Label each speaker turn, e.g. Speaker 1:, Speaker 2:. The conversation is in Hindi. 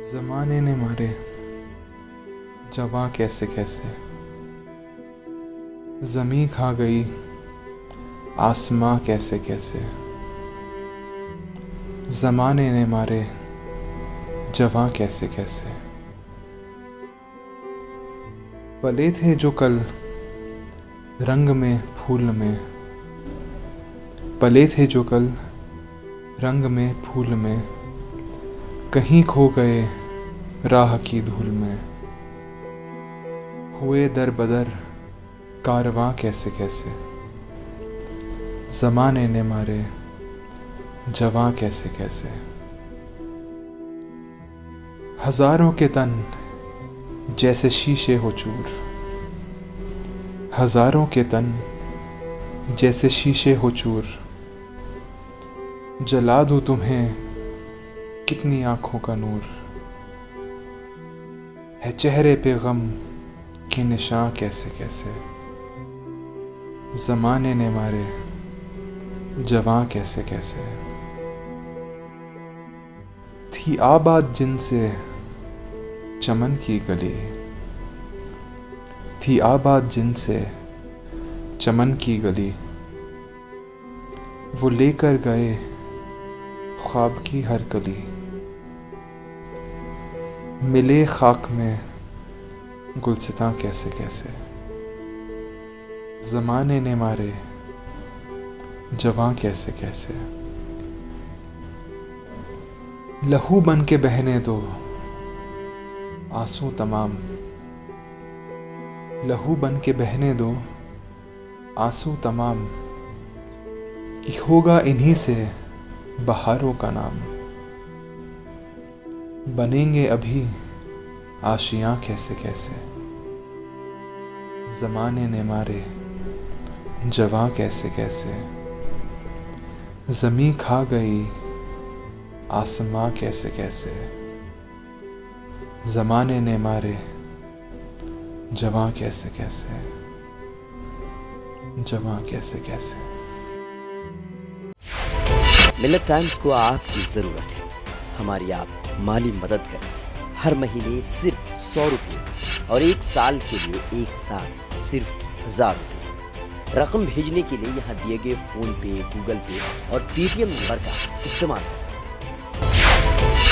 Speaker 1: ज़माने ने मारे जवां कैसे कैसे, ज़मीं खा गई आसमां कैसे कैसे। ज़माने ने मारे जवां कैसे कैसे। पले थे जो कल रंग में फूल में, पले थे जो कल रंग में फूल में, कहीं खो गए राह की धूल में। हुए दर बदर कारवां कैसे कैसे, ज़माने ने मारे जवां कैसे कैसे। हजारों के तन जैसे शीशे हो चूर, हजारों के तन जैसे शीशे हो चूर। जला दूं तुम्हें कितनी आंखों का नूर, है चेहरे पे गम के निशान कैसे कैसे। ज़माने ने मारे जवां कैसे कैसे। थी आबाद जिनसे चमन की गली, थी आबाद जिनसे चमन की गली। वो लेकर गए ख्वाब की हर कली। मिले खाक में गुलसितां कैसे कैसे, ज़माने ने मारे जवां कैसे कैसे। लहू बन के बहने दो आंसू तमाम, लहू बन के बहने दो आंसू तमाम। कि होगा इन्हीं से बहारों का नाम। बनेंगे अभी आशियां कैसे कैसे, ज़माने ने मारे जवां कैसे कैसे। ज़मीं खा गई आसमां कैसे कैसे, ज़माने ने मारे जवां कैसे कैसे, जवां कैसे कैसे।
Speaker 2: मिलेट टाइम्स को आपकी जरूरत है, हमारी आप माली मदद करें। हर महीने सिर्फ 100 रुपये और 1 साल के लिए एक साथ सिर्फ 1000 रुपये। रकम भेजने के लिए यहाँ दिए गए फोन पे, गूगल पे और पेटीएम नंबर का इस्तेमाल कर सकते हैं।